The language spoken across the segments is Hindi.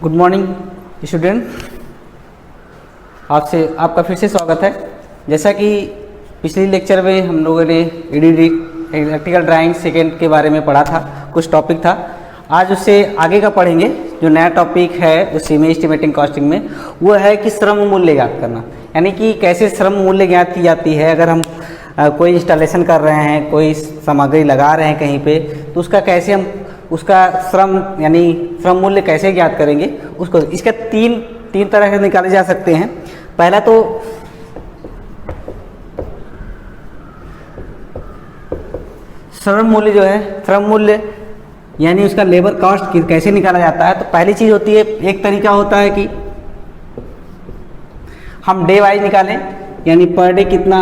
गुड मॉर्निंग स्टूडेंट, आपका फिर से स्वागत है। जैसा कि पिछले लेक्चर में हम लोगों ने इलेक्ट्रिकल ड्राइंग सेकेंड के बारे में पढ़ा था, कुछ टॉपिक था। आज उससे आगे का पढ़ेंगे। जो नया टॉपिक है उसी में एस्टिमेटिंग कॉस्टिंग में वो है कि श्रम मूल्य ज्ञात करना, यानी कि कैसे श्रम मूल्य ज्ञात की जाती है। अगर हम कोई इंस्टॉलेशन कर रहे हैं, कोई सामग्री लगा रहे हैं कहीं पे, तो उसका कैसे हम उसका श्रम यानी श्रम मूल्य कैसे ज्ञात करेंगे उसको। इसका तीन तरह से निकाले जा सकते हैं। पहला तो श्रम मूल्य जो है, श्रम मूल्य यानी उसका लेबर कॉस्ट कैसे निकाला जाता है। तो पहली चीज़ होती है, एक तरीका होता है कि हम डे वाइज निकालें, यानी पर डे कितना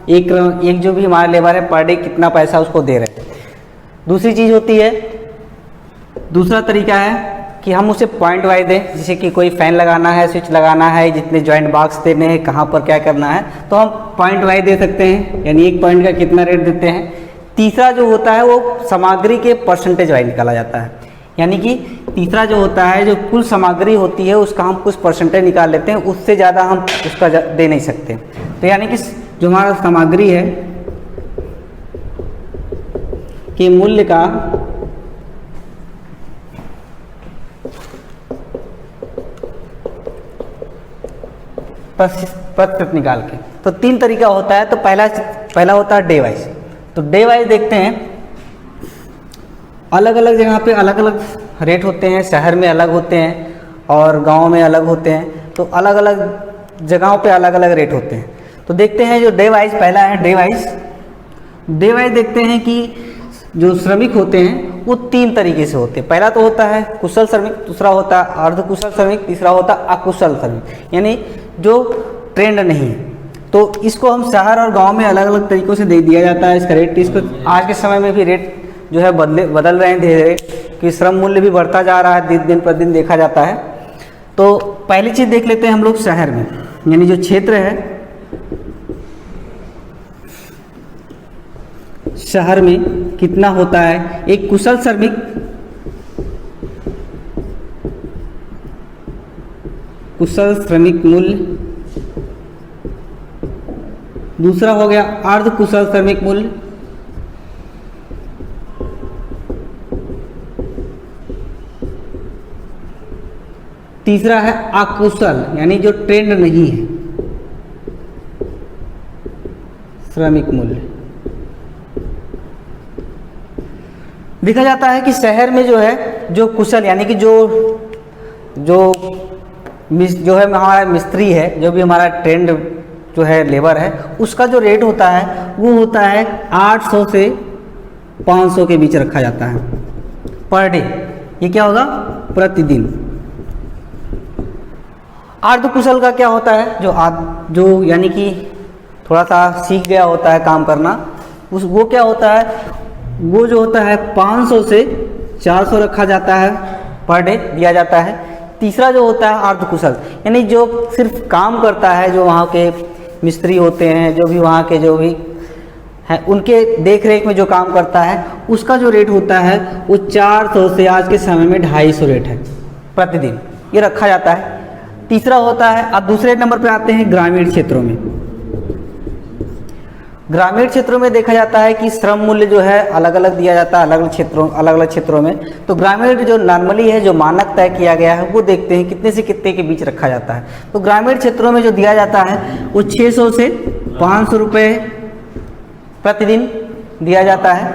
एक जो भी हमारा लेबर है पर डे कितना पैसा उसको दे रहे हैं। दूसरी चीज़ होती है, दूसरा तरीका है कि हम उसे पॉइंट वाइज दें, जैसे कि कोई फ़ैन लगाना है, स्विच लगाना है, जितने जॉइंट बॉक्स देने हैं, कहाँ पर क्या करना है, तो हम पॉइंट वाइज दे सकते हैं, यानी एक पॉइंट का कितना रेट देते हैं। तीसरा जो होता है वो सामग्री के परसेंटेज वाइज निकाला जाता है, यानी कि तीसरा जो होता है, जो कुल सामग्री होती है उसका हम कुछ परसेंटेज निकाल लेते हैं, उससे ज़्यादा हम उसका दे नहीं सकते। तो यानी कि जो हमारा सामग्री है के मूल्य का प्रतिशत निकाल के, तो तीन तरीका होता है। तो पहला होता है डे वाइज। तो डे वाइज देखते हैं, अलग अलग जगह पे अलग अलग रेट होते हैं, शहर में अलग होते हैं और गांव में अलग होते हैं। तो अलग अलग जगहों पे अलग अलग रेट होते हैं। तो देखते हैं जो डे वाइज, पहला है डे वाइज देखते हैं कि जो श्रमिक होते हैं वो तीन तरीके से होते हैं। पहला तो होता है कुशल श्रमिक, दूसरा होता है अर्धकुशल श्रमिक, तीसरा होता है अकुशल श्रमिक, यानी जो ट्रेंड नहीं है। तो इसको हम शहर और गांव में अलग अलग तरीक़ों से दे दिया जाता है इसका रेट। इसको आज के समय में भी रेट जो है बदल रहे हैं धीरे धीरे, कि श्रम मूल्य भी बढ़ता जा रहा है, दिन प्रतिदिन देखा जाता है। तो पहली चीज़ देख लेते हैं हम लोग शहर में, यानी जो क्षेत्र है शहर में कितना होता है। एक कुशल श्रमिक, मूल्य, दूसरा हो गया अर्ध कुशल श्रमिक मूल्य, तीसरा है अकुशल यानी जो ट्रेंड नहीं है श्रमिक मूल्य। देखा जाता है कि शहर में जो है, जो कुशल यानी कि जो है हमारा मिस्त्री है, जो भी हमारा ट्रेंड जो है लेबर है, उसका जो रेट होता है वो होता है 800 से 500 के बीच रखा जाता है पर डे। ये क्या होगा? प्रतिदिन। अर्ध कुशल का क्या होता है? जो यानी कि थोड़ा सा सीख गया होता है काम करना, वो क्या होता है? वो जो होता है 500 से 400 रखा जाता है पर डे दिया जाता है। तीसरा जो होता है अर्धकुशल, यानी जो सिर्फ काम करता है, जो वहाँ के मिस्त्री होते हैं, जो भी वहाँ के जो भी हैं उनके देख रेख में जो काम करता है, उसका जो रेट होता है वो 400 से आज के समय में 250 रेट है प्रतिदिन, ये रखा जाता है। तीसरा होता है, अब दूसरे नंबर पे आते हैं ग्रामीण क्षेत्रों में। ग्रामीण क्षेत्रों में देखा जाता है कि श्रम मूल्य जो है अलग अलग दिया जाता है अलग अलग क्षेत्रों में। तो ग्रामीण जो नॉर्मली है, जो मानक तय किया गया है, वो देखते हैं कितने से कितने के बीच रखा जाता है। तो ग्रामीण क्षेत्रों में जो दिया जाता है वो 600 से 500 रुपये प्रतिदिन दिया जाता है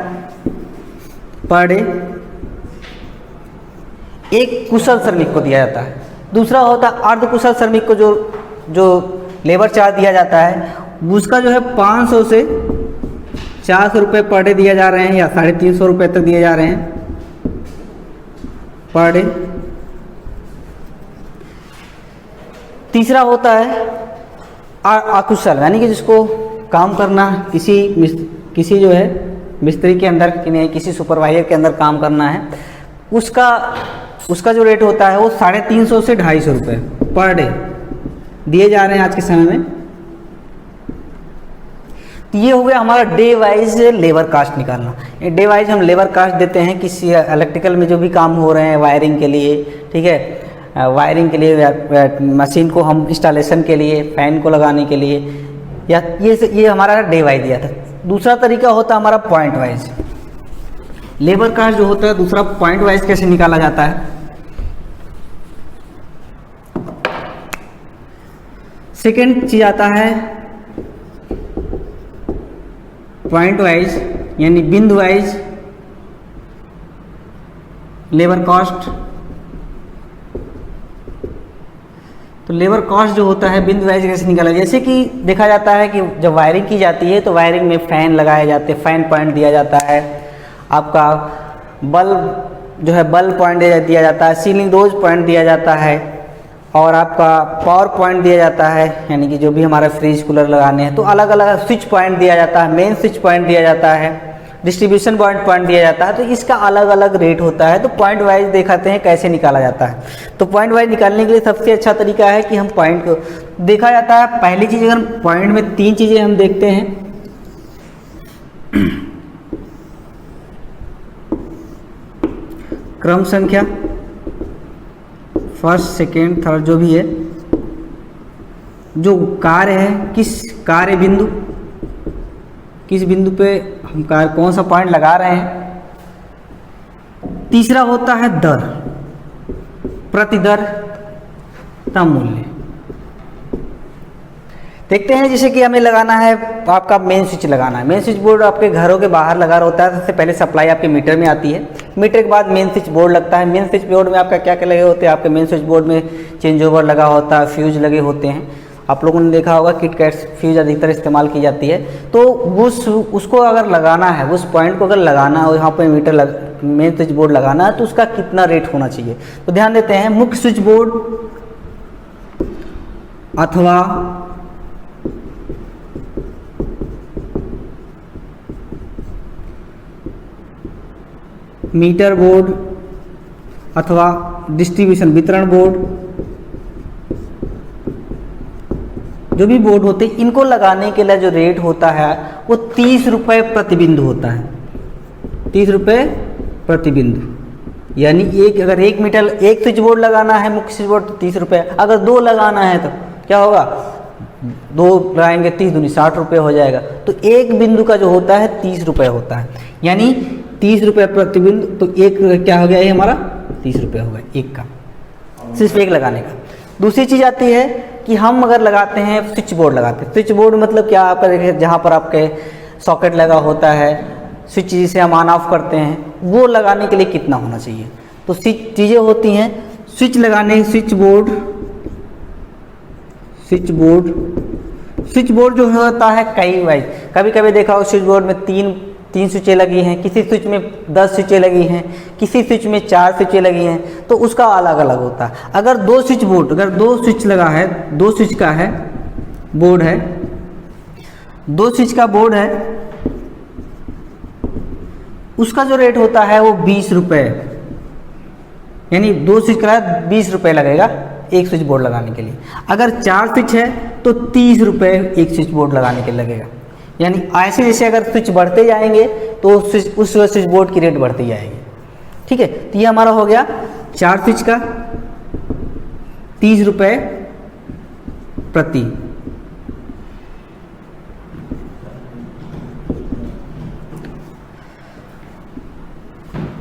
पर डे। एक कुशल श्रमिक को दिया जाता है। दूसरा होता है अर्धकुशल श्रमिक को जो लेबर चार्ज दिया जाता है, उसका जो है 500 से 400 रुपये पर डे दिया जा रहे हैं, या 350 रुपये तक दिए जा रहे हैं पर डे। तीसरा होता है अकुशल, यानी कि जिसको काम करना किसी जो है मिस्त्री के अंदर, किसी सुपरवाइजर के अंदर काम करना है, उसका जो रेट होता है वो 350 से 250 रुपये पर डे दिए जा रहे हैं आज के समय में। तो ये हो गया हमारा डे वाइज लेबर कास्ट निकालना। डे वाइज हम लेबर कास्ट देते हैं किसी इलेक्ट्रिकल में जो भी काम हो रहे हैं वायरिंग के लिए, ठीक है, वायरिंग के लिए, मशीन को हम इंस्टॉलेशन के लिए, फैन को लगाने के लिए, या ये हमारा डे वाइज दिया था। दूसरा तरीका होता है हमारा पॉइंट वाइज। लेबर कास्ट जो होता है दूसरा पॉइंट वाइज कैसे निकाला जाता है। सेकेंड चीज आता है पॉइंट वाइज, यानी बिंदु वाइज लेबर कॉस्ट। तो लेबर कॉस्ट जो होता है बिंदु वाइज कैसे निकाला, जैसे कि देखा जाता है कि जब वायरिंग की जाती है तो वायरिंग में फ़ैन लगाए जाते हैं, फ़ैन पॉइंट दिया जाता है, आपका बल्ब जो है बल्ब पॉइंट दिया जाता है, सीलिंग रोज पॉइंट दिया जाता है, और आपका पावर पॉइंट दिया जाता है, यानी कि जो भी हमारा फ्रिज कूलर लगाने हैं तो अलग अलग स्विच पॉइंट दिया जाता है, मेन स्विच पॉइंट दिया जाता है, डिस्ट्रीब्यूशन पॉइंट दिया जाता है। तो इसका अलग अलग रेट होता है। तो पॉइंट वाइज दिखाते हैं कैसे निकाला जाता है। तो पॉइंट वाइज निकालने के लिए सबसे अच्छा तरीका है कि हम पॉइंट को देखा जाता है। पहली चीज़, अगर पॉइंट में 3 चीज़ें हम देखते हैं, क्रम संख्या, फर्स्ट सेकेंड थर्ड जो भी है, जो कार्य है, किस कार्य बिंदु, किस बिंदु पे हम कार्य कौन सा पॉइंट लगा रहे हैं। तीसरा होता है दर, प्रति दर तम मूल्य। देखते हैं जैसे कि हमें लगाना है, आपका मेन स्विच लगाना है। मेन स्विच बोर्ड आपके घरों के बाहर लगा होता है। सबसे पहले सप्लाई आपके मीटर में आती है, मीटर के बाद मेन स्विच बोर्ड लगता है। मेन स्विच बोर्ड में आपका क्या क्या लगे होते हैं, आपके मेन स्विच बोर्ड में चेंज ओवर लगा होता है, फ्यूज लगे होते हैं। आप लोगों ने देखा होगा किट कैट फ्यूज अधिकतर इस्तेमाल की जाती है। तो उसको अगर लगाना है, उस पॉइंट को अगर लगाना है, यहाँ पे मेन स्विच बोर्ड लगाना है, तो उसका कितना रेट होना चाहिए। तो ध्यान देते हैं, मुख्य स्विच बोर्ड अथवा मीटर बोर्ड अथवा डिस्ट्रीब्यूशन वितरण बोर्ड, जो भी बोर्ड होते हैं, इनको लगाने के लिए जो रेट होता है वो 30 रुपये प्रति बिंदु होता है। 30 रुपये प्रति बिंदु, यानी अगर 1 मीटर एक स्विच बोर्ड लगाना है मुख्य स्विच बोर्ड तो 30 रुपये, अगर 2 लगाना है तो क्या होगा, 2 लगाएंगे 30 दूनी 60 रुपये हो जाएगा। तो एक बिंदु का जो होता है 30 रुपये होता है, यानी 30 रुपये प्रति बिंदु। तो एक क्या हो गया, ये हमारा 30 रुपये हो गया एक का, सिर्फ एक लगाने का। दूसरी चीज़ आती है कि हम अगर लगाते हैं स्विच बोर्ड लगाते हैं। स्विच बोर्ड मतलब क्या, आपका देखिए जहाँ पर आपके सॉकेट लगा होता है, स्विच जिसे हम ऑन ऑफ करते हैं, वो लगाने के लिए कितना होना चाहिए। तो चीज़ें होती हैं स्विच लगाने, स्विच बोर्ड जो होता है कई वाइज, कभी कभी देखा हो स्विच बोर्ड में तीन स्विचें लगी हैं, किसी स्विच में 10 स्विचें लगी हैं, किसी स्विच में 4 स्विचें लगी हैं, तो उसका अलग अलग होता है। अगर 2 स्विच लगा है, 2 स्विच का है बोर्ड है, 2 स्विच का बोर्ड है, उसका जो रेट होता है वो 20 रुपये, यानी 2 स्विच का 20 रुपये लगेगा एक स्विच बोर्ड लगाने के लिए। अगर 4 स्विच है तो 30 रुपये एक स्विच बोर्ड लगाने के लिए लगेगा। यानी ऐसे जैसे अगर स्विच बढ़ते जाएंगे तो उस स्विच बोर्ड की रेट बढ़ती जाएगी। ठीक है, तो ये हमारा हो गया 4 स्विच का 30 रुपये प्रति।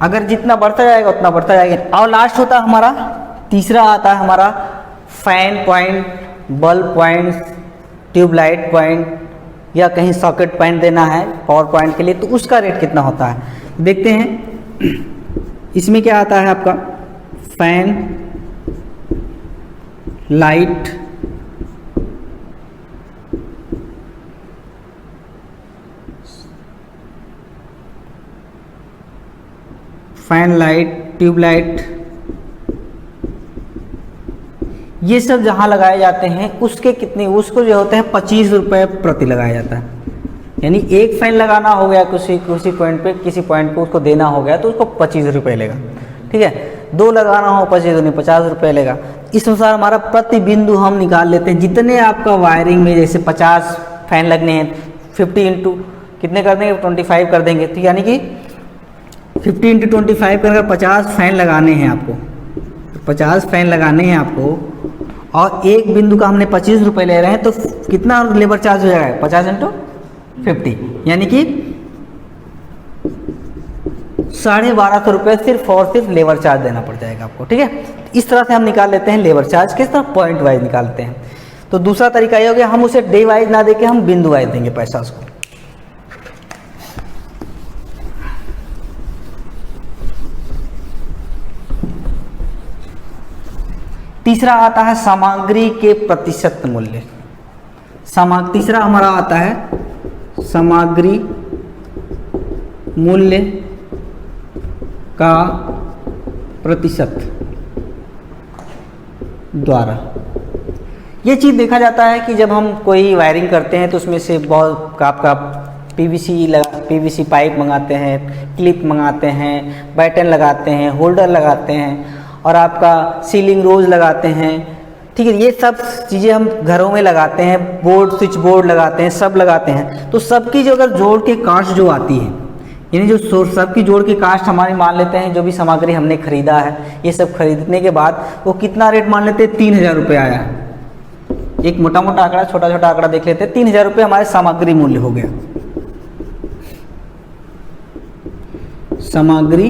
अगर जितना बढ़ता जाएगा उतना बढ़ता जाएगा। और लास्ट होता है हमारा, तीसरा आता है हमारा fan point, bulb point, tubelight point, या कहीं सॉकेट पॉइंट देना है पावर पॉइंट के लिए, तो उसका रेट कितना होता है देखते हैं। इसमें क्या आता है आपका फैन, लाइट, ट्यूबलाइट, ये सब जहाँ लगाए जाते हैं उसके कितने, उसको जो होते हैं 25 रुपये प्रति लगाया जाता है। यानी एक फैन लगाना हो गया किसी पॉइंट पे, किसी पॉइंट पे उसको देना हो गया तो उसको 25 रुपये लेगा। ठीक है, 2 लगाना हो 50 रुपये लेगा। इस अनुसार हमारा प्रति बिंदु हम निकाल लेते हैं। जितने आपका वायरिंग में जैसे 50 फैन लगने हैं, 50 इंटू कितने कर देंगे, 25 कर देंगे। तो यानी कि 50 इंटू 25 कर 50 फैन लगाने हैं आपको, 50 फैन लगाने हैं आपको और एक बिंदु का हमने 25 रुपये ले रहे हैं, तो कितना लेबर चार्ज हो जाएगा? 50 इंटू 50, यानी कि 1250 रुपये सिर्फ और सिर्फ लेबर चार्ज देना पड़ जाएगा आपको। ठीक है, इस तरह से हम निकाल लेते हैं लेबर चार्ज। किस तरह? पॉइंट वाइज निकालते हैं। तो दूसरा तरीका ये हो गया, हम उसे डे वाइज ना देके हम बिंदु वाइज देंगे पैसा उसको। तीसरा आता है सामग्री के प्रतिशत मूल्य। तीसरा हमारा आता है सामग्री मूल्य का प्रतिशत द्वारा। ये चीज़ देखा जाता है कि जब हम कोई वायरिंग करते हैं तो उसमें से बहुत आपका पीवीसी पाइप मंगाते हैं, क्लिप मंगाते हैं, बैटन लगाते हैं, होल्डर लगाते हैं और आपका सीलिंग रोज लगाते हैं। ठीक है, ये सब चीज़ें हम घरों में लगाते हैं, बोर्ड स्विच बोर्ड लगाते हैं, सब लगाते हैं। तो सबकी जो अगर जोड़ के कास्ट जो आती है, यानी जो सबकी जोड़ की कास्ट हमारी मान लेते हैं, जो भी सामग्री हमने खरीदा है, ये सब खरीदने के बाद वो कितना रेट मान लेते हैं? 3000 रुपये आया है। एक मोटा मोटा आंकड़ा, छोटा छोटा आंकड़ा देख लेते हैं। 3000 रुपये हमारे सामग्री मूल्य हो गया। सामग्री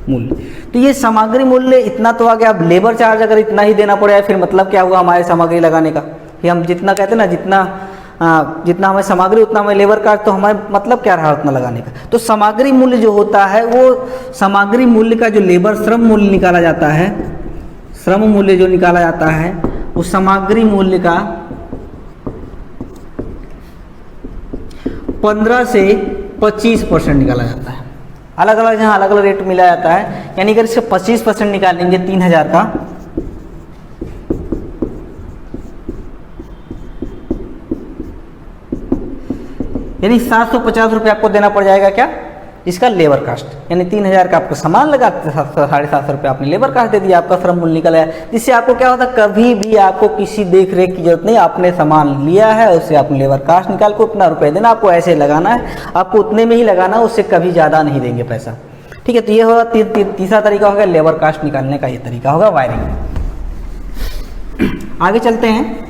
मूल्य, तो ये सामग्री मूल्य इतना तो आ गया। अब लेबर चार्ज अगर इतना ही देना पड़ेगा, फिर मतलब क्या हुआ हमारे सामग्री लगाने का? कि हम जितना कहते हैं ना, जितना हमें सामग्री उतना हमें लेबर चार्ज, तो हमारे मतलब क्या रहा उतना लगाने का? तो सामग्री मूल्य जो होता है, वो सामग्री मूल्य का जो लेबर श्रम मूल्य निकाला जाता है, श्रम मूल्य जो निकाला जाता है, उस सामग्री मूल्य का 15 से 25% निकाला जाता है। अलग अलग जहाँ अलग अलग रेट मिला जाता है। यानी अगर इससे 25% निकालेंगे 3000 का, यानी 750 रुपये आपको देना पड़ जाएगा। क्या? इसका लेबर कास्ट, यानी 3000 का आपको सामान लगा, 750 रुपये आपने लेबर कास्ट दे दिया, आपका श्रम मूल्य निकल आया। जिससे आपको क्या होता है, कभी भी आपको किसी देख रेख की जरूरत नहीं। आपने सामान लिया है, उससे आपने लेबर कास्ट निकाल के उतना रुपये देना, आपको ऐसे लगाना है, आपको उतने में ही लगाना, उससे कभी ज़्यादा नहीं देंगे पैसा। ठीक है, तो ये होगा तीसरा तरीका होगा लेबर कास्ट निकालने का। ये तरीका होगा वायरिंग। आगे चलते हैं।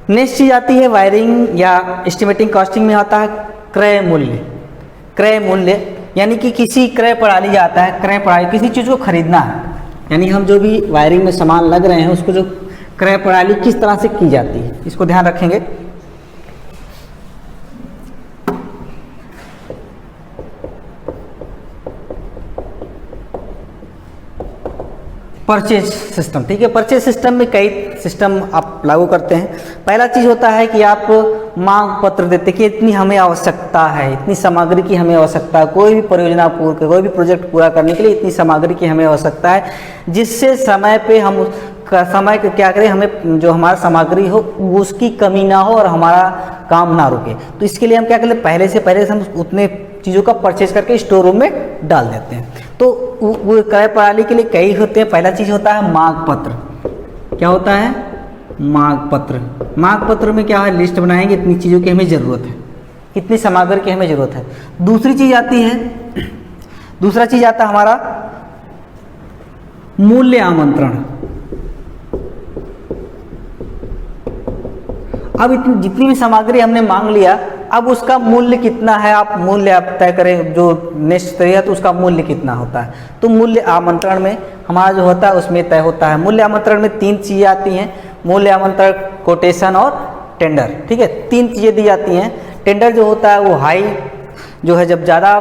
नेक्स्ट चीज आती है वायरिंग या एस्टिमेटिंग कॉस्टिंग में आता है क्रय मूल्य। क्रय मूल्य यानी कि किसी क्रय प्रणाली आता है, क्रय प्रणाली किसी चीज़ को खरीदना है, यानी हम जो भी वायरिंग में सामान लग रहे हैं उसको जो क्रय प्रणाली किस तरह से की जाती है, इसको ध्यान रखेंगे। Purchase system. ठीक है, परचेज सिस्टम में कई सिस्टम आप लागू करते हैं। पहला चीज़ होता है कि आप मांग पत्र देते कि इतनी हमें आवश्यकता है, इतनी सामग्री की हमें आवश्यकता है, कोई भी परियोजना कोई भी प्रोजेक्ट पूरा करने के लिए इतनी सामग्री की हमें आवश्यकता है, जिससे समय पे हम समय को क्या करें, हमें जो हमारा सामग्री हो उसकी कमी ना हो और हमारा काम ना रुके। तो इसके लिए हम क्या करें, पहले से हम उतने चीज़ों का परचेज करके स्टोर रूम में डाल देते हैं। तो वो क्रय प्रणाली के लिए कई होते हैं। पहला चीज़ होता है मांग पत्र। क्या होता है? मांग पत्र। मांग पत्र में क्या है, लिस्ट बनाएंगे इतनी चीज़ों की हमें ज़रूरत है, कितनी सामग्री की हमें ज़रूरत है। दूसरी चीज़ आती है, दूसरा चीज़ आता है हमारा मूल्य आमंत्रण। अब इतनी जितनी भी सामग्री हमने मांग लिया, अब उसका मूल्य कितना है, आप मूल्य आप तय करें, जो नेक्स्ट तय है तो उसका मूल्य कितना होता है। तो मूल्य आमंत्रण में हमारा जो होता है उसमें तय होता है। मूल्य आमंत्रण में 3 चीज़ें आती हैं, मूल्य आमंत्रण, कोटेशन और टेंडर। ठीक है, 3 चीज़ें दी जाती हैं। टेंडर जो होता है वो हाई जो है, जब ज़्यादा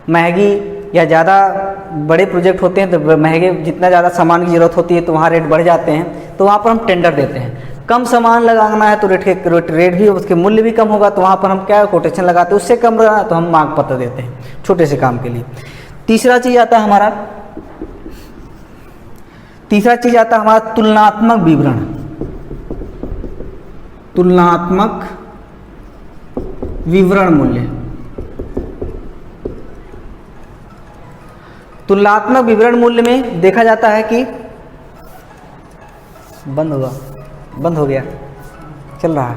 महंगी या ज़्यादा बड़े प्रोजेक्ट होते हैं तो महंगे, जितना ज़्यादा सामान की ज़रूरत होती है तो वहाँ रेट बढ़ जाते हैं, तो वहाँ पर हम टेंडर देते हैं। कम सामान लगाना है तो रेट भी, उसके मूल्य भी कम होगा, तो वहाँ पर हम क्या कोटेशन लगाते हैं। उससे कम रहा तो हम मांग पत्र देते हैं छोटे से काम के लिए। तीसरा चीज़ आता है हमारा तुलनात्मक विवरण। तुलनात्मक विवरण मूल्य। तुलनात्मक विवरण मूल्य में देखा जाता है कि बंद हो गया, चल रहा है,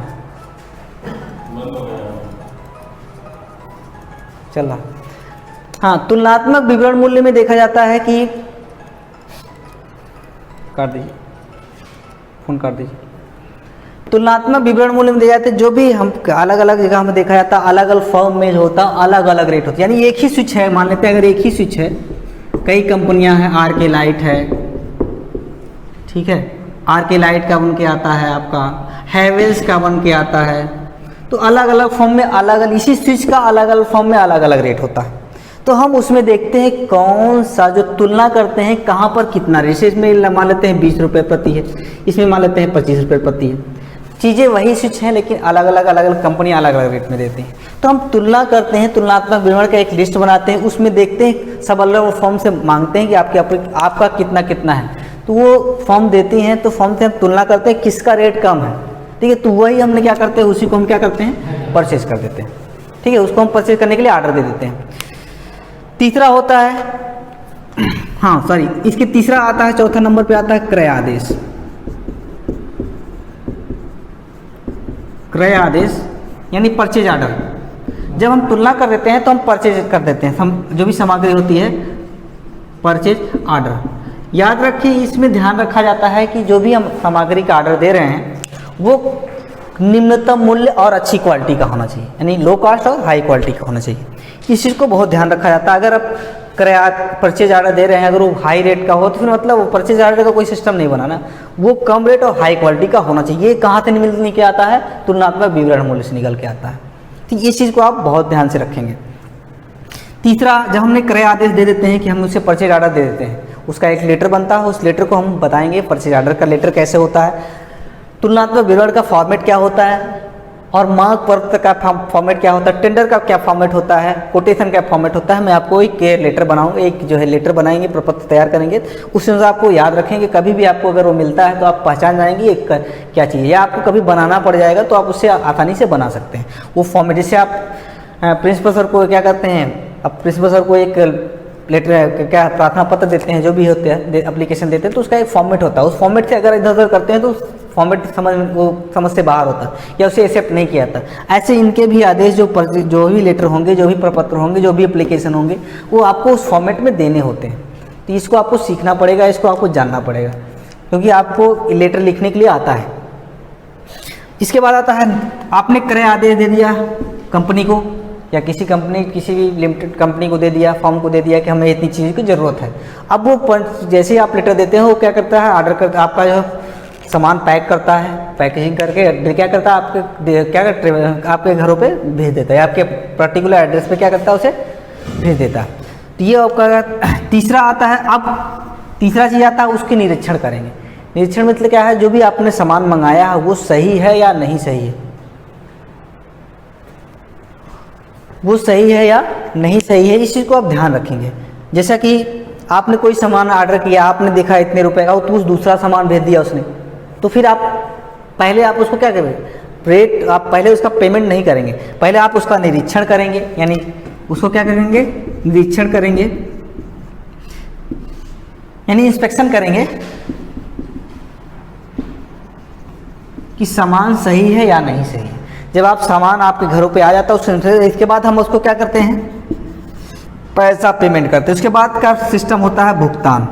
चल रहा। हाँ, तुलनात्मक विवरण मूल्य में देखा जाता है कि काट दीजिए, फोन काट दीजिए। तुलनात्मक विवरण मूल्य में दिया जाता है जो भी हम अलग अलग जगह में देखा जाता है, अलग अलग फर्म में जो होता है अलग अलग रेट होता है। यानी एक ही स्विच है, मान लेते हैं अगर एक ही स्विच है, कई कंपनियां हैं, आर के लाइट है, ठीक है, आर के लाइट का बन के आता है, आपका हैवेल्स का बन के आता है, तो अलग अलग फर्म में अलग अलग, इसी स्विच का अलग अलग फर्म में अलग अलग रेट होता है। तो हम उसमें देखते हैं कौन सा, जो तुलना करते हैं कहाँ पर कितना रेट, इसमें मान लेते हैं 20 रुपये प्रति है, इसमें मान लेते हैं 25 रुपये प्रति है, चीज़ें वही स्विच हैं लेकिन अलग अलग कंपनी अलग अलग रेट में देती हैं। तो हम तुलना करते हैं, तुलनात्मक विवरण का एक लिस्ट बनाते हैं, उसमें देखते हैं, सब अलग फॉर्म से मांगते हैं कि आपका कितना कितना है, तो वो फॉर्म देती हैं, तो फॉर्म से हम तुलना करते हैं किसका रेट कम है, ठीक है, तो वही हमने क्या करते हैं, उसी को हम क्या करते हैं, परचेज कर देते हैं, ठीक है, उसको हम परचेज करने के लिए ऑर्डर दे देते हैं। तीसरा होता है, हाँ सॉरी, इसके तीसरा आता है, चौथा नंबर पे आता है क्रय आदेश। क्रय आदेश यानी परचेज ऑर्डर। जब हम तुलना कर देते हैं तो हम परचेज कर देते हैं, हम जो भी सामग्री होती है, परचेज ऑर्डर। याद रखिए, इसमें ध्यान रखा जाता है कि जो भी हम सामग्री का ऑर्डर दे रहे हैं वो निम्नतम मूल्य और अच्छी क्वालिटी का होना चाहिए, यानी लो कॉस्ट और हाई क्वालिटी का होना चाहिए। इस चीज़ को बहुत ध्यान रखा जाता है। अगर आप परचेज ऑर्डर दे रहे हैं, अगर वो हाई रेट का हो तो फिर मतलब वो परचेज ऑर्डर का कोई सिस्टम नहीं बनाना, वो कम रेट और हाई क्वालिटी का होना चाहिए। ये कहाँ से निकल के आता है, तुलनात्मक विवरण मूल्य से निकल के आता है। तो इस चीज़ को आप बहुत ध्यान से रखेंगे। तीसरा, जब हमने क्रय आदेश दे देते हैं कि हम उसे परचेज ऑर्डर दे देते हैं, उसका एक लेटर बनता है, उस लेटर को हम बताएंगे परचेज ऑर्डर का लेटर कैसे होता है, तुलनात्मक विवरण का फॉर्मेट क्या होता है, और मांग पत्र का फॉर्मेट क्या होता है, टेंडर का क्या फॉर्मेट होता है, कोटेशन का फॉर्मेट होता है। मैं आपको एक लेटर बनाऊंगा, एक जो है लेटर बनाएंगे, प्रपत्र तैयार करेंगे, उसमें आपको याद रखेंगे, कभी भी आपको अगर वो मिलता है तो आप पहचान जाएंगे एक क्या चीज़ है, या आपको कभी बनाना पड़ जाएगा तो आप उससे आसानी से बना सकते हैं वो फॉर्मेट। जैसे आप प्रिंसिपल सर को क्या करते हैं, अब प्रिंसिपल सर को एक लेटर क्या प्रार्थना पत्र देते हैं, जो भी होते हैं एप्लीकेशन देते हैं, तो उसका एक फॉर्मेट होता है, उस फॉर्मेट से अगर इधर उधर करते हैं तो फॉर्मेट समझ से बाहर होता है या उसे एक्सेप्ट नहीं किया जाता। ऐसे इनके भी आदेश जो भी लेटर होंगे, जो भी प्रपत्र होंगे, जो भी एप्लीकेशन होंगे, वो आपको उस फॉर्मेट में देने होते हैं। तो इसको आपको सीखना पड़ेगा, इसको आपको जानना पड़ेगा, क्योंकि आपको लेटर लिखने के लिए आता है। इसके बाद आता है, आपने क्रय आदेश दे दिया कंपनी को, या किसी भी लिमिटेड कंपनी को दे दिया, फॉर्म को दे दिया कि हमें इतनी चीज़ की ज़रूरत है। अब वो जैसे ही आप लेटर देते हैं, वो क्या करता है, ऑर्डर करता, आपका जो सामान पैक करता है, पैकेजिंग करके क्या करता है, आपके घरों पे भेज देता है, आपके पर्टिकुलर एड्रेस पे क्या करता है, उसे भेज देता है। तो ये आपका तीसरा आता है। अब तीसरा चीज़ आता है, उसके निरीक्षण करेंगे। निरीक्षण मतलब क्या है, जो भी आपने सामान मंगाया है वो सही है या नहीं सही है, वो सही है या नहीं सही है, इस चीज़ को आप ध्यान रखेंगे। जैसा कि आपने कोई सामान ऑर्डर किया, आपने देखा इतने रुपए का, तो दूसरा सामान भेज दिया उसने, तो फिर आप पहले आप उसको क्या करेंगे, रेट आप पहले उसका पेमेंट नहीं करेंगे, पहले आप उसका निरीक्षण करेंगे। यानी उसको क्या करेंगे, निरीक्षण करेंगे, यानी इंस्पेक्शन करेंगे कि सामान सही है या नहीं सही है। जब आप सामान आपके घरों पे आ जाता है, इसके बाद हम उसको क्या करते हैं, पैसा पेमेंट करते हैं। उसके बाद का सिस्टम होता है भुगतान,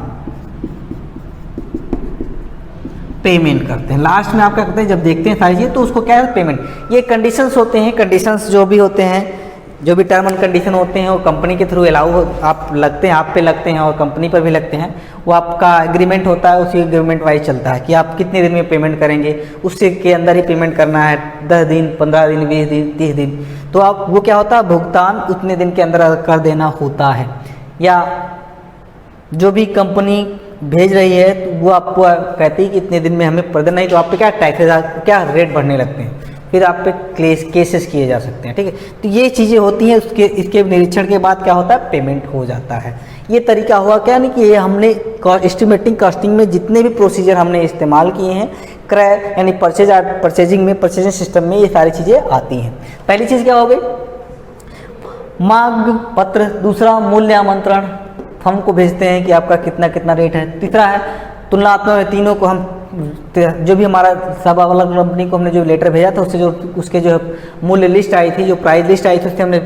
पेमेंट करते हैं। लास्ट में आप क्या करते हैं, जब देखते हैं सारी चीज़, तो उसको क्या है, पेमेंट। ये कंडीशंस होते हैं, कंडीशंस जो भी होते हैं, जो भी टर्म एंड कंडीशन होते हैं, वो कंपनी के थ्रू अलाउ आप लगते हैं, आप पे लगते हैं और कंपनी पर भी लगते हैं। वो आपका एग्रीमेंट होता है, उसी एग्रीमेंट वाइज चलता है कि आप कितने दिन में पेमेंट करेंगे, उससे के अंदर ही पेमेंट करना है, 10 दिन, 15 दिन, 20 दिन, 30 दिन। तो आप वो क्या होता है, भुगतान उतने दिन के अंदर कर देना होता है। या जो भी कंपनी भेज रही है तो वो आपको कहती है कि इतने दिन में हमें पर देना, नहीं तो आप पे क्या टैक्सेस, क्या रेट बढ़ने लगते हैं, फिर आप पे केसेस किए जा सकते हैं। ठीक है, तो ये चीज़ें होती हैं। इसके निरीक्षण के बाद क्या होता है, पेमेंट हो जाता है। ये तरीका हुआ क्या, नहीं कि ये हमने एस्टिमेटिंग कॉस्टिंग में जितने भी प्रोसीजर हमने इस्तेमाल किए हैं, क्रय यानी परचेजिंग में, परचेजिंग सिस्टम में ये सारी चीज़ें आती हैं। पहली चीज़ क्या हो गई, मांग पत्र। दूसरा, मूल्य आमंत्रण, फर्म को भेजते हैं कि आपका कितना कितना रेट है। तीसरा है तुलनात्मक, तीनों को हम जो भी हमारा सब अलग कंपनी को हमने जो लेटर भेजा था, उससे जो उसके जो मूल्य लिस्ट आई थी, जो प्राइस लिस्ट आई थी, उससे हमने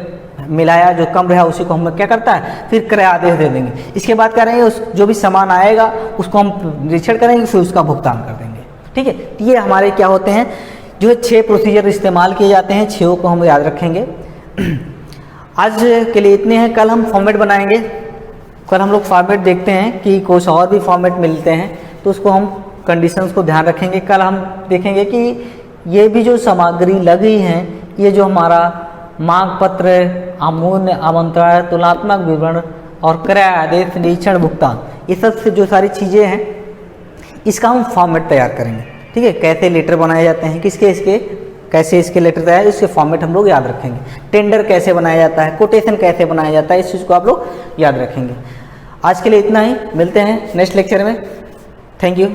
मिलाया, जो कम रहा उसी को हम क्या करता है फिर क्रय आदेश दे देंगे। इसके बाद क्या रहेंगे, उस जो भी सामान आएगा उसको हम निरीक्षण करेंगे, फिर उसका भुगतान कर देंगे। ठीक है, तो ये हमारे क्या होते हैं, जो है 6 प्रोसीजर इस्तेमाल किए जाते हैं, 6 को हम याद रखेंगे। आज के लिए इतने हैं, कल हम फॉर्मेट बनाएंगे। कल हम लोग फॉर्मेट देखते हैं कि कुछ और भी फॉर्मेट मिलते हैं, तो उसको हम कंडीशंस को ध्यान रखेंगे। कल हम देखेंगे कि ये भी जो सामग्री लगी हैं, ये जो हमारा मांग पत्र, अमूल्य आमंत्रण, तुलनात्मक विवरण और क्रय आदेश, निरीक्षण, भुगतान, ये सब से जो सारी चीज़ें हैं इसका हम फॉर्मेट तैयार करेंगे। ठीक है, कैसे लेटर बनाए जाते हैं, किसके इसके कैसे इसके लेटर तैयार, इसके फॉर्मेट हम लोग याद रखेंगे। टेंडर कैसे बनाया जाता है, कोटेशन कैसे बनाया जाता है, इस चीज़ को आप लोग याद रखेंगे। आज के लिए इतना ही, मिलते हैं नेक्स्ट लेक्चर में। Thank you.